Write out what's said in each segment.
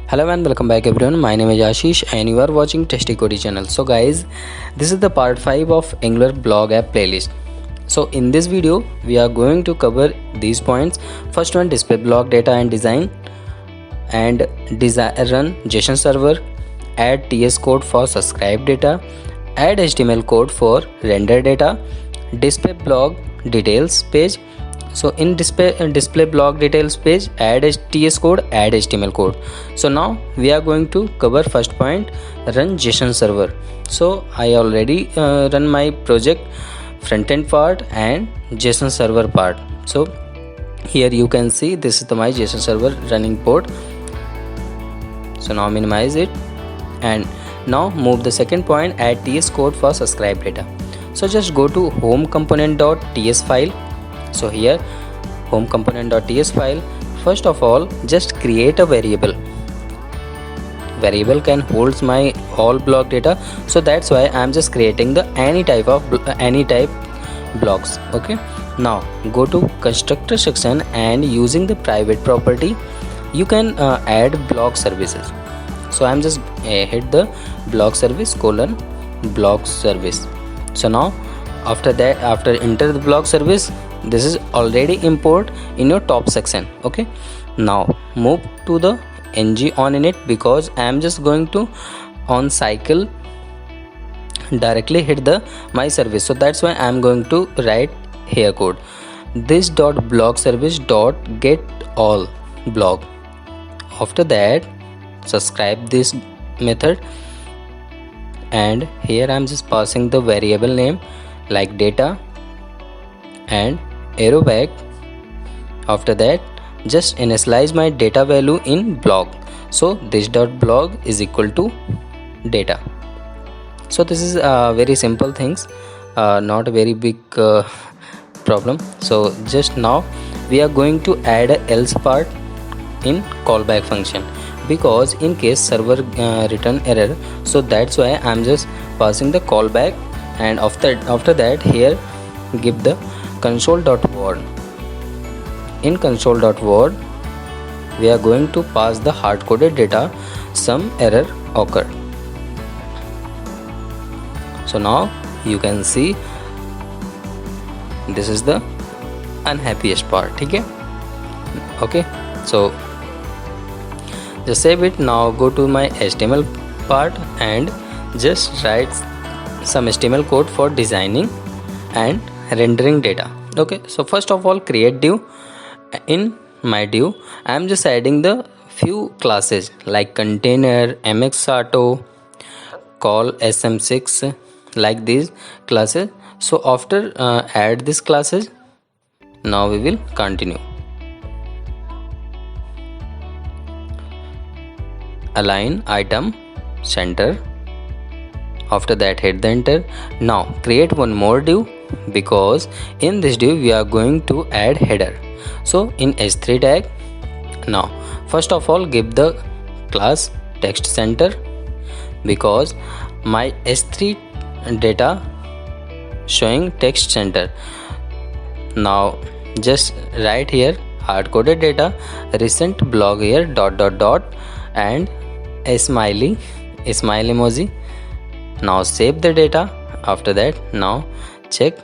Hello and welcome back everyone. My name is Ashish and you are watching Testy Cody channel. So guys, this is the part 5 of Angular blog app playlist. So in this video we are going to cover these points. First one, display block data and design, and run JSON server, add TS code for subscribe data, add HTML code for render data, display block details page. So in display block details page, add TS code, add HTML code. So now we are going to cover first point, run JSON server. So I already run my project front end part and JSON server part. So here you can see this is my JSON server running port. So now minimize it and now move the second point, add TS code for subscribe data. So just go to home component.ts file. So here home component.ts file, first of all just create a variable can holds my all block data. So that's why I'm just creating the any type blocks. Okay, now go to constructor section and using the private property you can add block services. So I'm just hit the block service colon block service. So now after enter the block service, this is already import in your top section. Okay, now move to the ng on init because I am just going to on cycle directly hit the my service. So that's why I am going to write here code this dot block service dot get all block. After that subscribe this method and here I am just passing the variable name like data and arrow back. After that just initialize my data value in block. So this dot block is equal to data. So this is very simple things, not a very big problem. So just now we are going to add a else part in callback function because in case server return error. So that's why I'm just passing the callback and after that here give the console.word. In console.word we are going to pass the hard-coded data some error occurred. So now you can see this is the unhappiest part. Okay, so just save it. Now go to my HTML part and just write some HTML code for designing and rendering data. Okay, so first of all create div. In my div I am just adding the few classes like container, mxauto, call sm6, like these classes. So after add these classes, now we will continue. Align item center. After that hit the enter. Now create one more div because in this div we are going to add header. So in h3 tag, now first of all give the class text center because my h3 data showing text center. Now just write here hard-coded data recent blog here dot dot dot and a smiley emoji. Now save the data. After that now check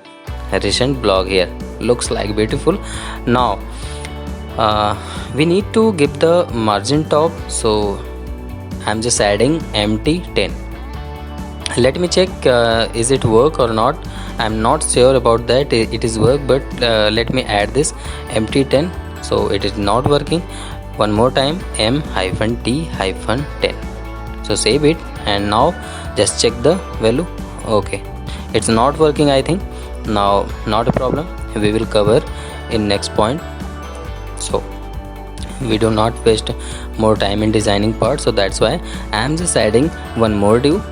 recent blog here, looks like beautiful. Now we need to give the margin top. So I'm just adding empty 10. Let me check is it work or not. I'm not sure about that it is work, but let me add this empty 10. So it is not working. One more time m-t-10. So save it and now just check the value. Okay, it's not working I think. Now not a problem, we will cover in next point. So we do not waste more time in designing part. So that's why I am just adding one more div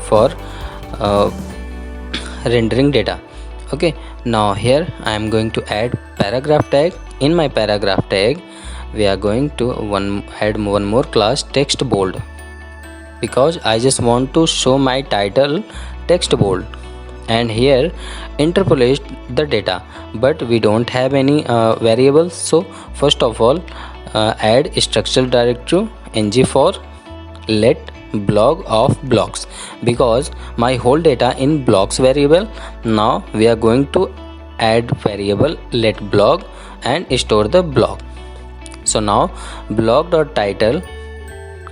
for rendering data. Okay, now here I am going to add paragraph tag. In my paragraph tag we are going to add one more class text bold because I just want to show my title text bold. And here interpolate the data, but we don't have any variables. So first of all add structural directory ng for let blog of blocks, because my whole data in blocks variable. Now we are going to add variable let blog and store the blog. So now blog dot title,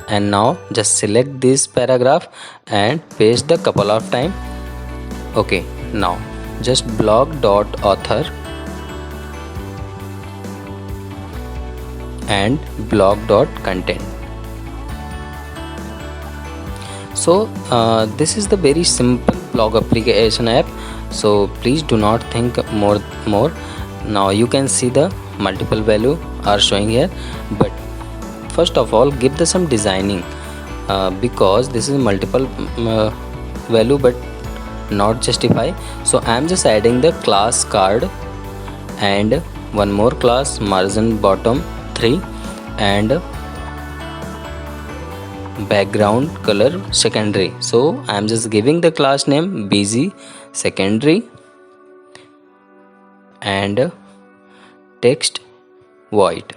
and now just select this paragraph and paste the couple of time. Okay, now just blog dot author and blog dot content. So this is the very simple blog application app, so please do not think more. Now you can see the multiple value are showing here, but first of all give the some designing, because this is multiple value but not justify. So I am just adding the class card and one more class margin bottom 3 and background color secondary. So I am just giving the class name BG secondary and text white,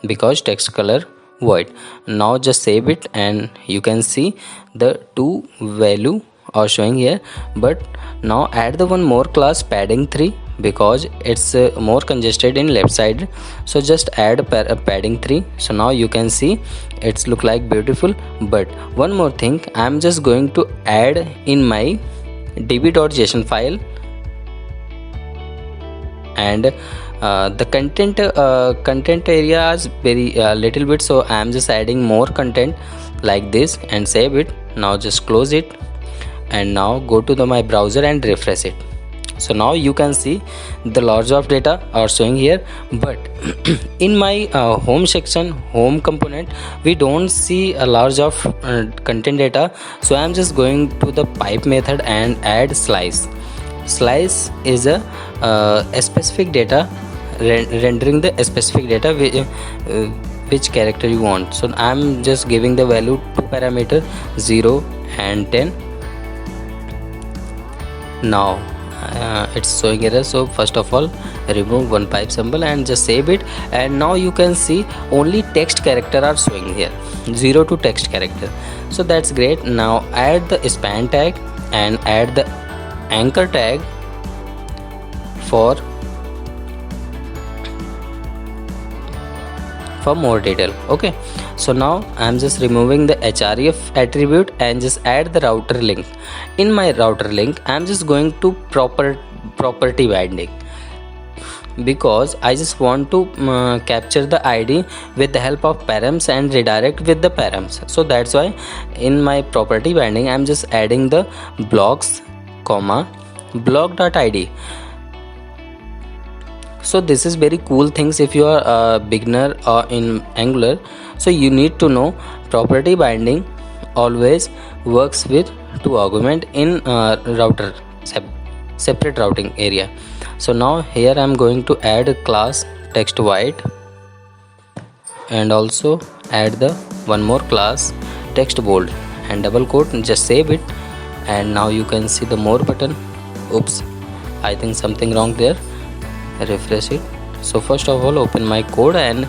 because text color white. Now just save it, and you can see the two value are showing here. But now add the one more class padding 3, because it's more congested in left side, so just add padding 3. So now you can see it's look like beautiful. But one more thing, I'm just going to add in my db.json file, and the content area is very little bit, so I am just adding more content like this and save it. Now just close it, and now go to my browser and refresh it. So now you can see the large of data are showing here, but in my home section, home component, we don't see a large of content data. So I am just going to the pipe method and add slice. Slice is a specific data, rendering the specific data which character you want. So I'm just giving the value 2 parameter 0 and 10. Now it's showing error, so first of all remove one pipe symbol and just save it. And now you can see only text character are showing here, 0 to text character. So that's great. Now add the span tag and add the anchor tag for more detail. Okay, so now I'm just removing the href attribute and just add the router link. In my router link, I'm just going to property binding, because I just want to capture the ID with the help of params and redirect with the params. So that's why in my property binding I'm just adding the blocks comma blog.id. So this is very cool things if you are a beginner in Angular. So you need to know property binding always works with two argument in router separate routing area. So now here I am going to add a class text white, and also add the one more class text bold and double quote, and just save it. And now you can see the more button. Oops, I think something wrong there. Refresh it. So first of all open my code, and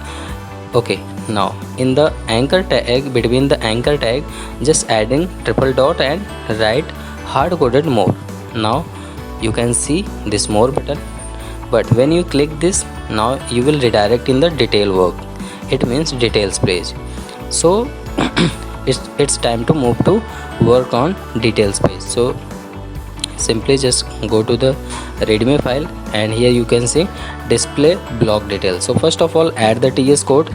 okay, now in the anchor tag, between the anchor tag, just adding triple dot and write hard coded more. Now you can see this more button, but when you click this, now you will redirect in the detail work. It means details page. So it's time to move to work on details page. So simply just go to the readme file, and here you can see display block details. So first of all add the ts code.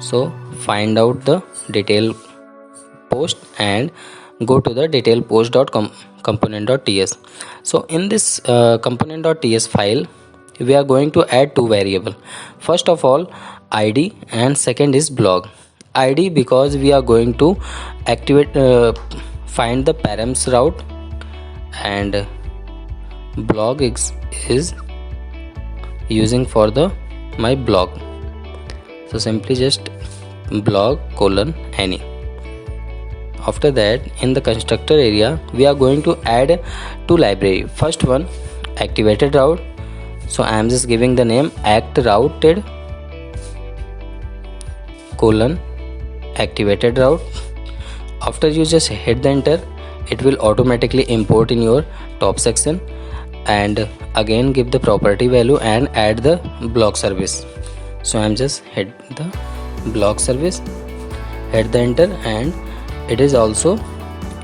So find out the detail post and go to the detail post.component.ts. So in this component.ts file we are going to add two variable. First of all id, and second is blog id, because we are going to activate find the params route, and blog is using for the my blog. So simply just blog colon any. After that in the constructor area we are going to add two library. First one activated route. So I am just giving the name act routed colon activated route. After you just hit the enter, it will automatically import in your top section, and again give the property value and add the block service. So I'm just hit the block service, hit the enter, and it is also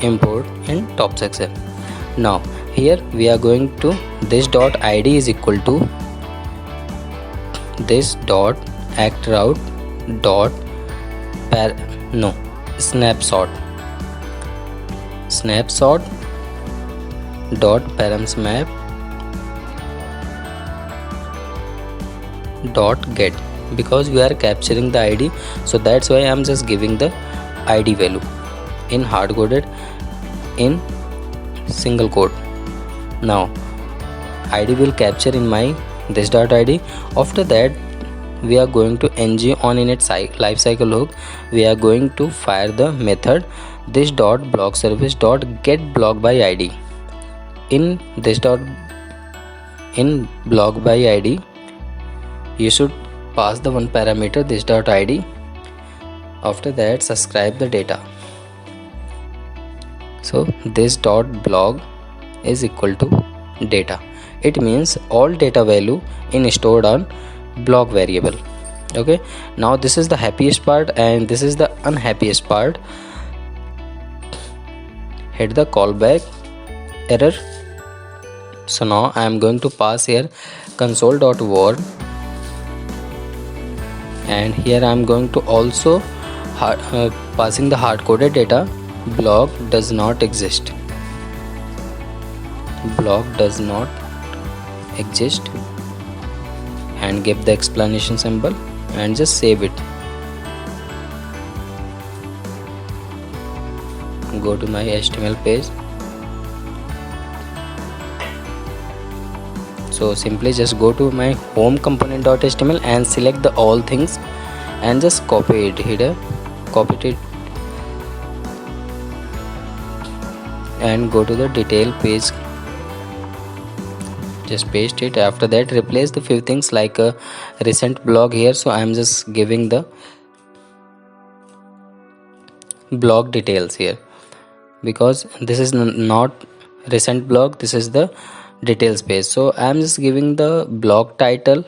import in top section. Now here we are going to this dot id is equal to this dot act route dot snapshot dot params map dot get, because we are capturing the id, so that's why I'm just giving the id value in hard coded in single quote. Now id will capture in my this dot id. After that we are going to ng on init lifecycle hook. We are going to fire the method this dot block service dot get block by id. In this dot in block by id you should pass the one parameter this dot id. After that subscribe the data. So this dot block is equal to data. It means all data value in stored on block variable. Okay, now this is the happiest part and this is the unhappiest part. Hit the callback error. So now I am going to pass here console.word, and here I am going to also passing the hard coded data block does not exist. Block does not exist, and give the explanation symbol and just save it. Go to my HTML page. So simply just go to my home component.html and select the all things and just copy it here, copy it and go to the detail page, just paste it. After that replace the few things like a recent blog here, so I am just giving the blog details here because this is not recent blog, this is the details page. So I am just giving the blog title,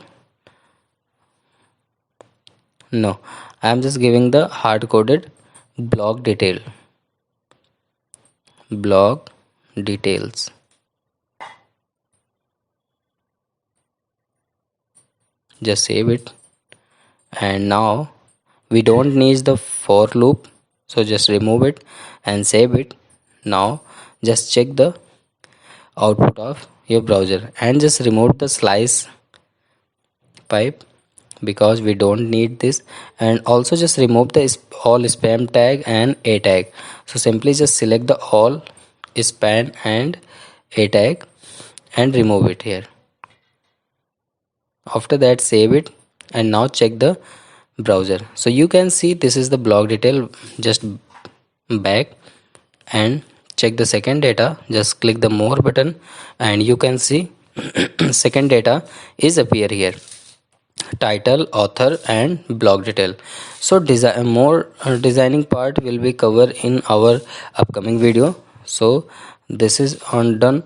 no, I am just giving the hard coded blog detail, blog details. Just save it, and now we don't need the for loop, so just remove it and save it. Now just check the output of your browser and just remove the slice pipe because we don't need this, and also just remove the all spam tag and a tag. So simply just select the all spam and a tag and remove it here. After that save it, and now check the browser. So you can see this is the blog detail. Just back and check the second data, just click the more button and you can see second data is appear here, title, author and blog detail. So more designing part will be covered in our upcoming video. So this is on done.